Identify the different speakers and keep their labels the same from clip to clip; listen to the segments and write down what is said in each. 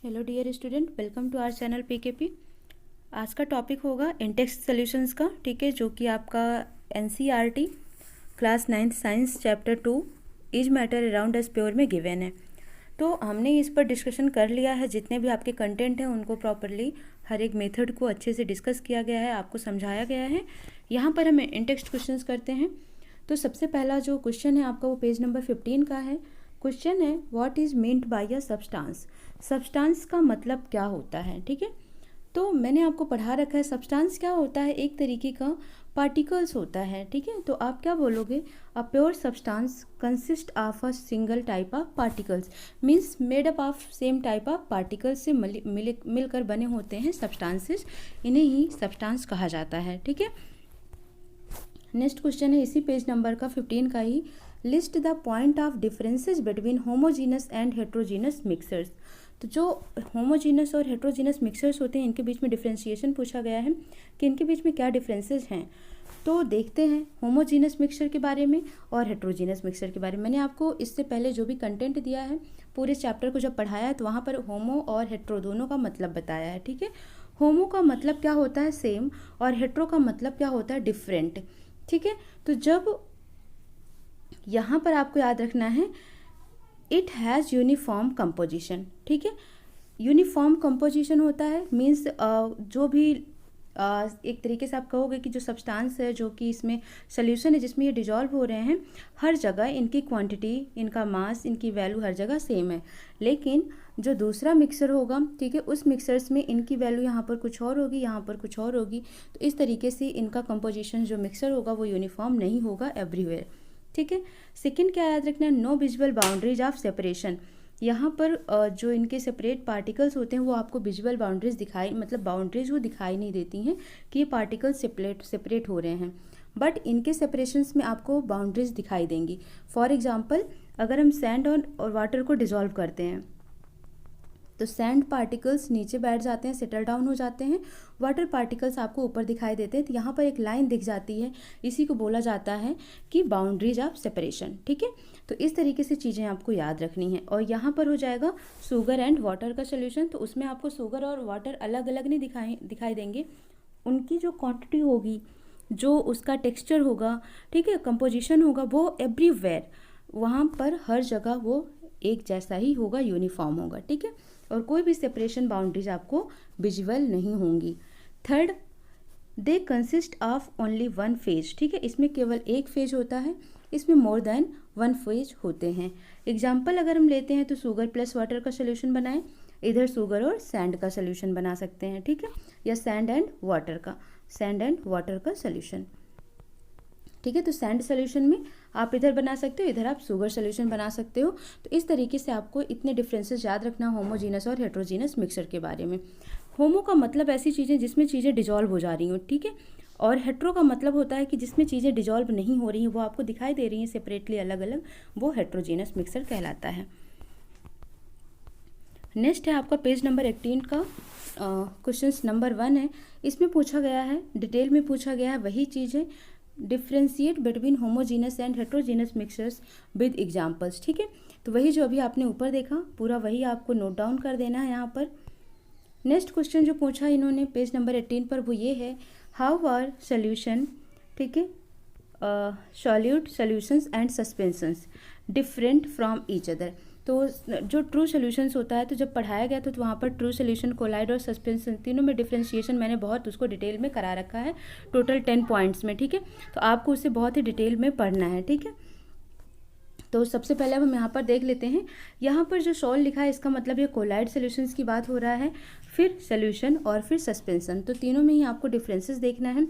Speaker 1: Hello dear student, welcome to our channel PKP. आज का topic होगा इंटेक्स्ट सॉल्यूशंस का, ठीक है, जो कि आपका NCERT class 9th science chapter 2 is matter around us pure में गिवन है। तो हमने इस पर डिस्कशन कर लिया है। जितने भी आपके कंटेंट हैं उनको प्रॉपरली हर एक मेथड को अच्छे से डिस्कस किया गया है, आपको समझाया गया है। यहाँ पर हम इंटेक्स्ट क्वेश्चंस करते हैं। तो सबसे पहला जो क्वेश्चन है आपका वो पेज नंबर 15 का है। क्वेश्चन है what is meant by a substance. Substance का मतलब क्या होता है, ठीक है। तो मैंने आपको पढ़ा रखा है सब्सटेंस क्या होता है, एक तरीके का पार्टिकल्स होता है, ठीक है। तो आप क्या बोलोगे, a pure substance consist of a single type of particles, means made up of same type of particles से मिलकर बने होते हैं सब्सटेंसेस, इन्हें ही सब्सटेंस कहा जाता है, ठीक है। नेक्स्ट क्वेश्चन है इसी पेज नंबर का 15 का ही। List the point of differences between homogeneous and heterogeneous mixtures. तो जो होमोजीनस और हेट्रोजीनस मिक्सर्स होते हैं इनके बीच में डिफरेंशिएशन पूछा गया है कि इनके बीच में क्या डिफरेंसेस हैं। तो देखते हैं होमोजीनस मिक्सचर के बारे में और हेट्रोजीनस मिक्सचर के बारे में। मैंने आपको इससे पहले जो भी कंटेंट दिया है पूरे चैप्टर को जब पढ़ाया है तो वहाँ पर होमो और हेट्रो दोनों का मतलब बताया है, ठीक है। होमो का मतलब क्या होता है, सेम, और हेट्रो का मतलब क्या होता है, डिफरेंट, ठीक है। तो जब यहाँ पर आपको याद रखना है इट हैज़ यूनिफॉर्म कंपोजिशन, ठीक है। यूनिफॉर्म कंपोजिशन होता है मीन्स जो भी एक तरीके से आप कहोगे कि जो सब्सटेंस है जो कि इसमें सोल्यूशन है जिसमें ये डिजॉल्व हो रहे हैं, हर जगह इनकी क्वांटिटी, इनका मास, इनकी वैल्यू हर जगह सेम है। लेकिन जो दूसरा मिक्सर होगा, ठीक है, उस मिक्सर्स में इनकी वैल्यू यहाँ पर कुछ और होगी, यहाँ पर कुछ और होगी। तो इस तरीके से इनका कंपोजिशन जो मिक्सर होगा वो यूनिफॉर्म नहीं होगा एवरीवेयर, ठीक है। सेकंड क्या याद रखना है, no visual boundaries of separation. यहाँ पर जो इनके सेपरेट पार्टिकल्स होते हैं वो आपको विजुअल बाउंड्रीज दिखाई, मतलब बाउंड्रीज वो दिखाई नहीं देती हैं कि ये पार्टिकल्स सेपरेट हो रहे हैं, बट इनके सेपरेशंस में आपको बाउंड्रीज दिखाई देंगी। फॉर एग्जांपल अगर हम सैंड और वाटर को डिजॉल्व करते हैं तो सैंड पार्टिकल्स नीचे बैठ जाते हैं, सेटल डाउन हो जाते हैं, वाटर पार्टिकल्स आपको ऊपर दिखाई देते हैं। तो यहाँ पर एक लाइन दिख जाती है, इसी को बोला जाता है कि बाउंड्रीज ऑफ सेपरेशन, ठीक है। तो इस तरीके से चीज़ें आपको याद रखनी है। और यहाँ पर हो जाएगा शुगर एंड वाटर का सोल्यूशन। तो उसमें आपको शुगर और वाटर अलग अलग नहीं दिखाई देंगे, उनकी जो क्वांटिटी होगी, जो उसका टेक्स्चर होगा, ठीक है, कंपोजिशन होगा, वो एवरीवेयर वहाँ पर हर जगह वो एक जैसा ही होगा, यूनिफॉर्म होगा, ठीक है। और कोई भी सेपरेशन बाउंड्रीज आपको विजुअल नहीं होंगी। Third, they consist of only one phase, ठीक है, इसमें केवल एक फेज होता है, इसमें मोर देन वन फेज होते हैं। एग्जाम्पल अगर हम लेते हैं तो शुगर प्लस वाटर का सोल्यूशन बनाएं, इधर शुगर और सैंड का सोल्यूशन बना सकते हैं, ठीक है, या सैंड एंड वाटर का सोल्यूशन, ठीक है। तो सैंड सोल्यूशन में आप इधर बना सकते हो, इधर आप शुगर सोल्यूशन बना सकते हो। तो इस तरीके से आपको इतने डिफरेंसेस याद रखना होमोजीनस और हेट्रोजीनस मिक्सचर के बारे में। होमो का मतलब ऐसी चीज़ें जिसमें चीज़ें डिजॉल्व हो जा रही हो, ठीक है, और हेट्रो का मतलब होता है कि जिसमें चीज़ें डिजॉल्व नहीं हो रही हैं, वो आपको दिखाई दे रही हैं सेपरेटली अलग अलग, वो हेट्रोजीनस मिक्सचर कहलाता है। नेक्स्ट है आपका पेज नंबर 18 का क्वेश्चन नंबर 1 है। इसमें पूछा गया है, डिटेल में पूछा गया है वही चीज़ें, differentiate between homogeneous and heterogeneous mixtures with examples, ठीक है। तो वही जो अभी आपने ऊपर देखा पूरा वही आपको नोट डाउन कर देना है यहाँ पर। नेक्स्ट क्वेश्चन जो पूछा इन्होंने पेज नंबर 18 पर वो ये है, हाउ आर सोल्यूशन, ठीक है, solute solutions and suspensions different from each other. तो जो ट्रू सोल्यूशंस होता है, तो जब पढ़ाया गया तो वहाँ पर ट्रू सोल्यूशन, कोलाइड और सस्पेंशन तीनों में डिफरेंशिएशन मैंने बहुत उसको डिटेल में करा रखा है, टोटल 10 पॉइंट्स में, ठीक है। तो आपको उसे बहुत ही डिटेल में पढ़ना है, ठीक है। तो सबसे पहले अब हम यहाँ पर देख लेते हैं, यहाँ पर जो सॉल्व लिखा है इसका मतलब ये कोलाइड सोल्यूशंस की बात हो रहा है, फिर सोल्यूशन और फिर सस्पेंशन, तो तीनों में ही आपको डिफरेंसेस देखना है।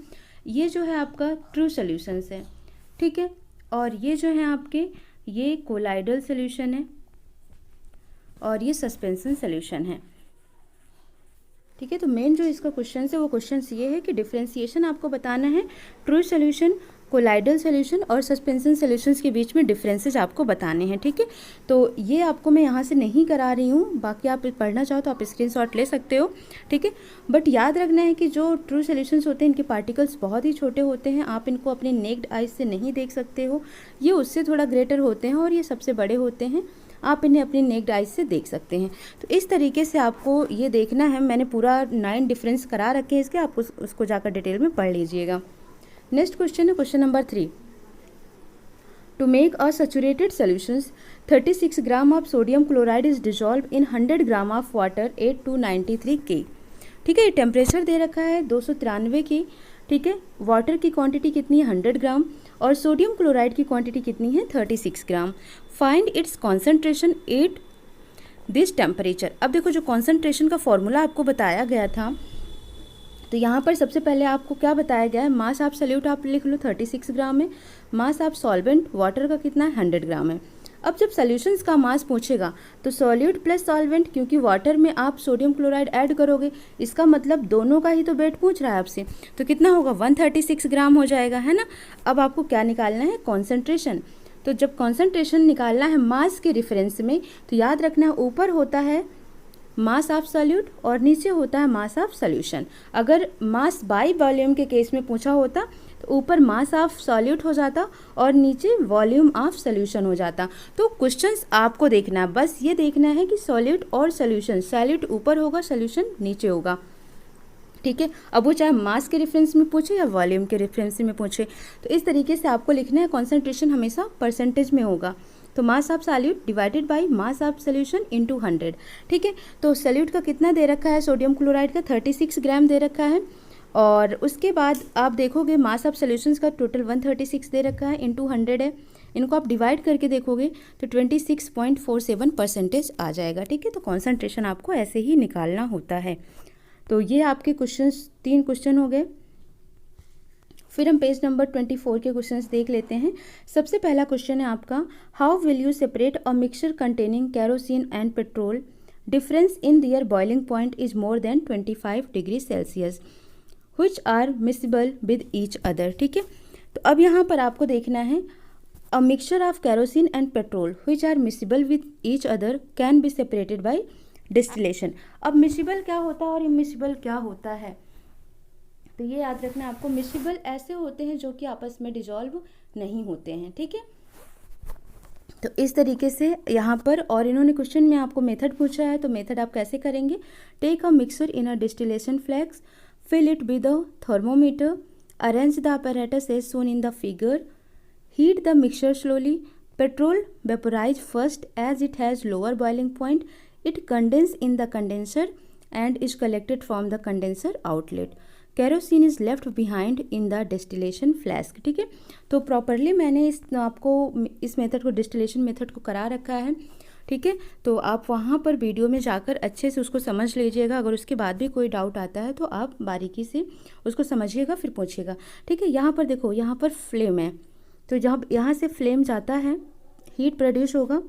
Speaker 1: ये जो है आपका ट्रू सोल्यूशंस है, ठीक है, और ये जो है आपके ये कोलाइडल सोल्यूशन है और ये सस्पेंशन सोल्यूशन है, ठीक है। तो मेन जो इसका क्वेश्चन है वो क्वेश्चन ये है कि डिफरेंशिएशन आपको बताना है, ट्रू सोल्यूशन, कोलाइडल सोल्यूशन और सस्पेंशन सोल्यूशंस के बीच में डिफरेंसेस आपको बताने हैं, ठीक है। तो ये आपको मैं यहाँ से नहीं करा रही हूँ, बाकी आप पढ़ना चाहो तो आप स्क्रीनशॉट ले सकते हो, ठीक है। बट याद रखना है कि जो ट्रू सोल्यूशंस होते हैं इनके पार्टिकल्स बहुत ही छोटे होते हैं, आप इनको अपने नेक्ड आइज से नहीं देख सकते हो, ये उससे थोड़ा ग्रेटर होते हैं और ये सबसे बड़े होते हैं। आप इन्हें अपनी नेक्ड आइज से देख सकते हैं। तो इस तरीके से आपको ये देखना है, मैंने पूरा 9 डिफरेंस करा रखे हैं इसके, आप उसको जाकर डिटेल में पढ़ लीजिएगा। नेक्स्ट क्वेश्चन है question number 3। To make a saturated solutions, 36 gram of sodium chloride is dissolved in 100 gram of water 8 to 93 K। ठीक है, ये टेम्परेचर दे रखा है 293 की। ठीक है, वाटर की क्वांटिटी कितनी है 100 ग्राम और सोडियम क्लोराइड की क्वांटिटी कितनी है 36 gram. Find its concentration at this temperature. अब देखो जो कॉन्सेंट्रेशन का फॉर्मूला आपको बताया गया था, तो यहाँ पर सबसे पहले आपको क्या बताया गया है, मास ऑफ सॉल्यूट आप लिख लो 36 ग्राम है, मास ऑफ सॉल्वेंट वाटर का कितना है 100 ग्राम है। अब जब सॉल्यूशंस का मास पूछेगा तो सॉल्यूट प्लस सॉल्वेंट, क्योंकि वाटर में आप सोडियम क्लोराइड ऐड करोगे, इसका मतलब दोनों का ही तो वेट पूछ रहा है आपसे, तो कितना होगा 136 ग्राम हो जाएगा, है ना। अब आपको क्या निकालना है, कॉन्सेंट्रेशन। तो जब कॉन्सेंट्रेशन निकालना है मास के रेफरेंस में, तो याद रखना है ऊपर होता है मास ऑफ सॉल्यूट और नीचे होता है मास ऑफ सॉल्यूशन। अगर मास बाय वॉल्यूम के केस में पूछा होता तो ऊपर मास ऑफ सॉल्यूट हो जाता और नीचे वॉल्यूम ऑफ सॉल्यूशन हो जाता। तो क्वेश्चंस आपको देखना है, बस ये देखना है कि सॉल्यूट और सॉल्यूशन, सॉल्यूट ऊपर होगा सॉल्यूशन नीचे होगा। ठीक है, अब वो चाहे मास के रेफरेंस में पूछे या वॉल्यूम के रेफरेंस में पूछे, तो इस तरीके से आपको लिखना है। कॉन्सेंट्रेशन हमेशा परसेंटेज में होगा, तो mass of solute divided by mass of solution into 100। ठीक है, तो सॉल्यूट का कितना दे रखा है, सोडियम क्लोराइड का 36 ग्राम दे रखा है, और उसके बाद आप देखोगे मास ऑफ सॉल्यूशंस का टोटल 136 दे रखा है, इनटू 100 है। इनको आप डिवाइड करके देखोगे तो 26.47% आ जाएगा। ठीक है, तो कॉन्सेंट्रेशन आपको ऐसे ही निकालना होता है। तो ये आपके क्वेश्चंस 3 क्वेश्चन हो गए। फिर हम पेज नंबर 24 के क्वेश्चंस देख लेते हैं। सबसे पहला क्वेश्चन है आपका, how will you separate a mixture containing kerosene and petrol, difference in their boiling point is more than 25 degree Celsius, which are miscible with each other. ठीक है, तो अब यहाँ पर आपको देखना है, a mixture of kerosene and petrol which are miscible with each other can be separated by distillation. अब मिक्सिबल क्या होता है और इमिक्सिबल क्या होता है, तो ये याद रखना आपको। मिक्सिबल ऐसे होते हैं जो कि आपस में डिजॉल्व नहीं होते हैं। ठीक है, तो इस तरीके से यहाँ पर, और इन्होंने क्वेश्चन में आपको मेथड पूछा है, तो मेथड आप कैसे करेंगे, take a mixture in a distillation flask, fill it with a thermometer, arrange the apparatus as shown in the figure, heat the mixture slowly, petrol vaporize first as it has lower boiling point, it condenses in the condenser and is collected from the condenser outlet, kerosene is left behind in the distillation flask। ठीक है, तो properly मैंने आपको इस method को, distillation method को करा रखा है। ठीक है, तो आप वहाँ पर वीडियो में जाकर अच्छे से उसको समझ लीजिएगा। अगर उसके बाद भी कोई डाउट आता है तो आप बारीकी से उसको समझिएगा फिर पूछिएगा। ठीक है, यहाँ पर देखो, यहाँ पर फ्लेम है, तो जब यहाँ से फ्लेम जाता है हीट प्रोड्यूस होगा।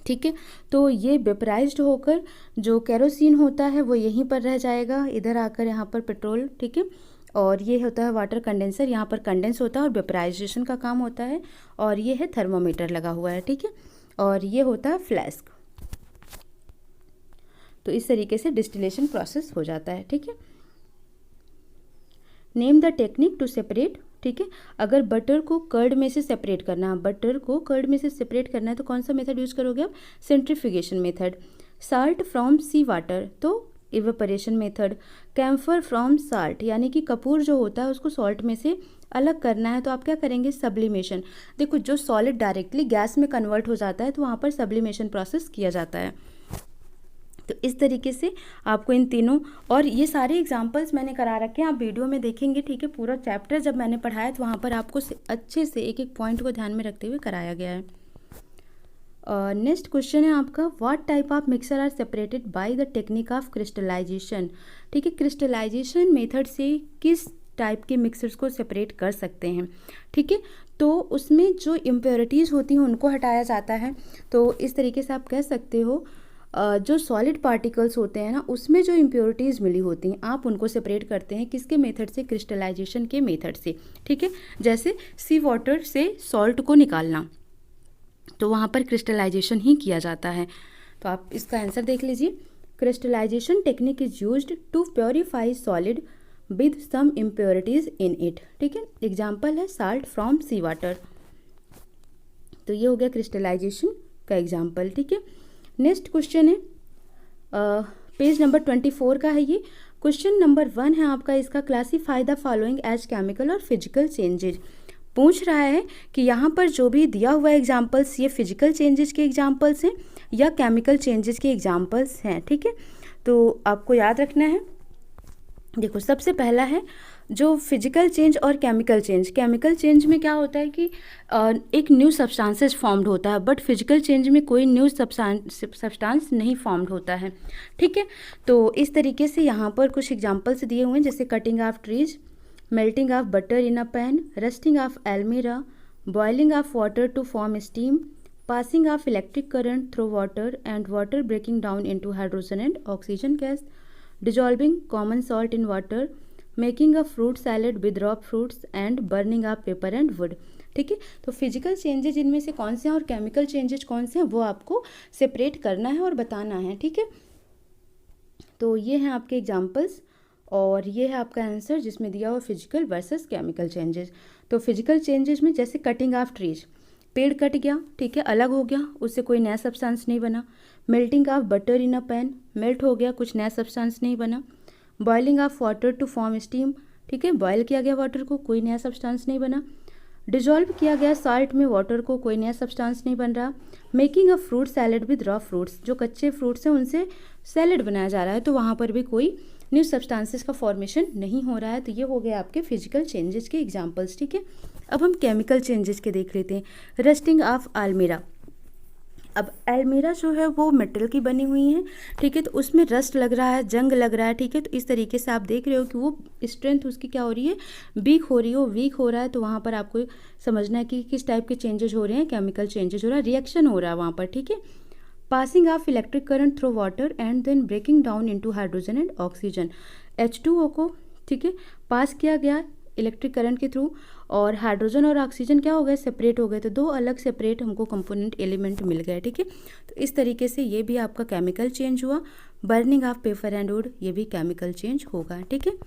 Speaker 1: ठीक है, तो ये वेपराइज्ड होकर जो कैरोसिन होता है वो यहीं पर रह जाएगा, इधर आकर यहाँ पर पेट्रोल। ठीक है, और ये होता है वाटर कंडेंसर, यहाँ पर कंडेंस होता है और वेपराइजेशन का काम होता है, और ये है थर्मोमीटर लगा हुआ है। ठीक है, और ये होता है फ्लास्क। तो इस तरीके से डिस्टिलेशन प्रोसेस हो जाता है। ठीक है, name the technique to separate. ठीक है, अगर बटर को कर्ड में से सेपरेट करना है, बटर को कर्ड में से सेपरेट करना है, तो कौन सा मेथड यूज़ करोगे आप, centrifugation method. Salt from sea water, तो evaporation method. Camphor from salt, यानी कि कपूर जो होता है उसको सॉल्ट में से अलग करना है, तो आप क्या करेंगे, सब्लिमेशन। देखो, जो सॉलिड डायरेक्टली गैस में कन्वर्ट हो जाता है तो वहाँ पर सब्लिमेशन प्रोसेस किया जाता है। तो इस तरीके से आपको इन तीनों, और ये सारे एग्जांपल्स मैंने करा रखे हैं, आप वीडियो में देखेंगे। ठीक है, पूरा चैप्टर जब मैंने पढ़ाया तो वहाँ पर आपको अच्छे से एक एक पॉइंट को ध्यान में रखते हुए कराया गया है। नेक्स्ट क्वेश्चन है आपका, what type of mixture are separated by the technique of crystallisation. ठीक है, क्रिस्टलाइजेशन मेथड से किस टाइप के मिक्सर्स को सेपरेट कर सकते हैं। ठीक है, तो उसमें जो इम्प्योरिटीज़ होती हैं उनको हटाया जाता है। तो इस तरीके से आप कह सकते हो, जो सॉलिड पार्टिकल्स होते हैं ना, उसमें जो इम्प्योरिटीज़ मिली होती हैं आप उनको सेपरेट करते हैं, किसके मेथड से, क्रिस्टलाइजेशन के मेथड से। ठीक है, जैसे सी वाटर से सॉल्ट को निकालना, तो वहाँ पर क्रिस्टलाइजेशन ही किया जाता है। तो आप इसका आंसर देख लीजिए, crystallisation technique is used to purify solid with some impurities in it. ठीक है, एग्जाम्पल है साल्ट फ्रॉम सी वाटर। तो ये हो गया क्रिस्टलाइजेशन का एग्जाम्पल। ठीक है, नेक्स्ट क्वेश्चन है पेज नंबर 24 का है ये। क्वेश्चन नंबर 1 है आपका इसका, classify the following as chemical और फिजिकल चेंजेज। पूछ रहा है कि यहाँ पर जो भी दिया हुआ एग्जाम्पल्स ये फिजिकल चेंजेस के एग्जाम्पल्स हैं या केमिकल चेंजेस के एग्जाम्पल्स हैं। ठीक है, तो आपको याद रखना है। देखो, सबसे पहला है जो फिजिकल चेंज और केमिकल चेंज। केमिकल चेंज में क्या होता है कि एक न्यू सब्सटेंसेस फॉर्म्ड होता है, बट फिजिकल चेंज में कोई न्यू सब्सटेंस नहीं फॉर्म्ड होता है। ठीक है, तो इस तरीके से यहाँ पर कुछ एग्जांपल्स दिए हुए हैं, जैसे cutting of trees, melting of butter in a pan, rusting of almirah, boiling of water to form steam, passing of electric current through water and water breaking down into hydrogen and oxygen gas, dissolving common salt in water, making a fruit salad with raw fruits and burning of paper and wood। ठीक है, तो physical changes इनमें से कौन से हैं और chemical changes कौन से हैं वो आपको सेपरेट करना है और बताना है। ठीक है, तो ये हैं आपके एग्जाम्पल्स और ये है आपका आंसर जिसमें दिया हुआ फिजिकल वर्सेस केमिकल चेंजेस। तो फिजिकल चेंजेस में जैसे कटिंग ऑफ ट्रीज, पेड़ कट गया, ठीक है, अलग हो गया, उससे कोई नया सब्सटेंस नहीं बना। Melting of butter in a pan, melt हो गया, कुछ नया सब्सटेंस नहीं बना। Boiling of water to form steam, ठीक है, बॉयल किया गया वाटर को, कोई नया सब्सटेंस नहीं बना। डिजॉल्व किया गया साल्ट में वाटर को, कोई नया सब्सटेंस नहीं बन रहा। Making a fruit salad with raw fruits, जो कच्चे फ्रूट्स हैं उनसे सैलेड बनाया जा रहा है, तो वहाँ पर भी कोई न्यू सब्सटेंसेस का फॉर्मेशन नहीं हो रहा है। तो ये हो गया आपके फिजिकल चेंजेस के एग्जांपल्स। ठीक है, अब हम केमिकल चेंजेस के देख लेते हैं। रस्टिंग ऑफ अलमीरा, अब अलमीरा जो है वो मेटल की बनी हुई है, ठीक है, तो उसमें रस्ट लग रहा है, जंग लग रहा है। ठीक है, तो इस तरीके से आप देख रहे हो कि वो स्ट्रेंथ उसकी क्या हो रही है, वीक हो रही है, वीक हो रहा है। तो वहाँ पर आपको समझना है कि किस टाइप के चेंजेस हो रहे हैं, केमिकल चेंजेस हो रहा है, रिएक्शन हो रहा है वहाँ पर। ठीक है, passing of electric current through water and then breaking down into hydrogen and oxygen, H2O को, ठीक है, पास किया गया इलेक्ट्रिक करंट के थ्रू और हाइड्रोजन और ऑक्सीजन क्या हो गए, सेपरेट हो गए, तो दो अलग सेपरेट हमको कंपोनेंट एलिमेंट मिल गए। ठीक है, तो इस तरीके से ये भी आपका केमिकल चेंज हुआ। Burning of paper and would, ये भी केमिकल चेंज होगा। ठीक है,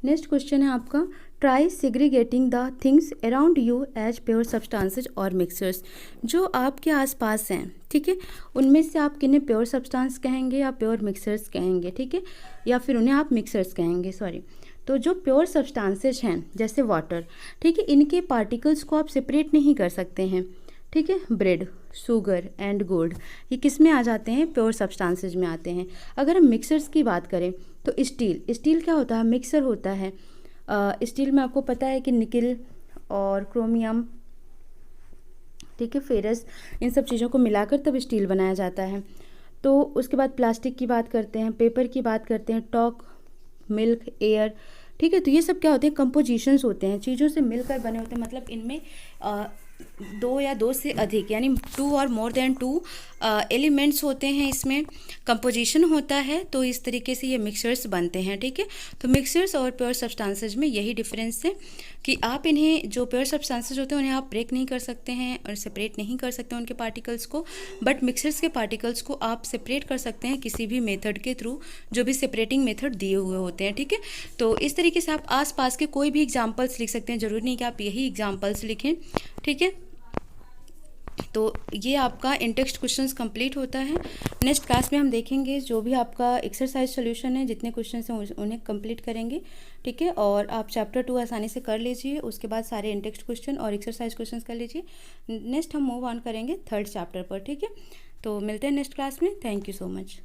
Speaker 1: नेक्स्ट क्वेश्चन है आपका, try segregating the things around you as pure substances और मिक्सर्स। जो आपके आसपास हैं, ठीक है, उनमें से आप किन्हें प्योर सब्सटेंस कहेंगे या प्योर मिक्सर्स कहेंगे, ठीक है, या फिर उन्हें आप मिक्सर्स कहेंगे, सॉरी। तो जो प्योर सब्सटेंसेज हैं जैसे वाटर, ठीक है, इनके पार्टिकल्स को आप सेपरेट नहीं कर सकते हैं। ठीक है, ब्रेड, शुगर एंड गोल्ड, ये किस में आ जाते हैं, प्योर सब्सटेंसेज में आते हैं। अगर हम मिक्सर्स की बात करें तो स्टील क्या होता है, मिक्सर होता है। स्टील में आपको पता है कि निकिल और क्रोमियम, ठीक है, फेरस, इन सब चीज़ों को मिलाकर तब स्टील बनाया जाता है। तो उसके बाद प्लास्टिक की बात करते हैं, पेपर की बात करते हैं, टॉक, मिल्क, एयर, ठीक है, तो ये सब क्या होते हैं, कंपोजिशंस होते हैं, चीज़ों से मिलकर बने होते हैं, मतलब इनमें दो या दो से अधिक यानी 2 और मोर देन 2 एलिमेंट्स होते हैं, इसमें कंपोजिशन होता है, तो इस तरीके से ये मिक्सर्स बनते हैं। ठीक है, तो मिक्सर्स और प्योर सब्सटेंसेज में यही डिफरेंस है कि आप इन्हें, जो प्योर सब्सटेंसेज होते हैं उन्हें आप ब्रेक नहीं कर सकते हैं और सेपरेट नहीं कर सकते उनके पार्टिकल्स को, बट मिक्सर्स के पार्टिकल्स को आप सेपरेट कर सकते हैं किसी भी मेथड के थ्रू, जो भी सेपरेटिंग मेथड दिए हुए होते हैं। ठीक है, तो इस तरीके से आप आसपास के कोई भी एग्जाम्पल्स लिख सकते हैं, जरूरी नहीं कि आप यही एग्जाम्पल्स लिखें। ठीक है, तो ये आपका इंटेक्स्ट क्वेश्चंस कंप्लीट होता है। नेक्स्ट क्लास में हम देखेंगे जो भी आपका एक्सरसाइज सॉल्यूशन है, जितने क्वेश्चंस हैं उन्हें कंप्लीट करेंगे। ठीक है, और आप चैप्टर 2 आसानी से कर लीजिए, उसके बाद सारे इंटेक्स्ट क्वेश्चन और एक्सरसाइज क्वेश्चंस कर लीजिए। नेक्स्ट हम मूव ऑन करेंगे 3rd चैप्टर पर। ठीक है, तो मिलते हैं नेक्स्ट क्लास में। Thank you so much.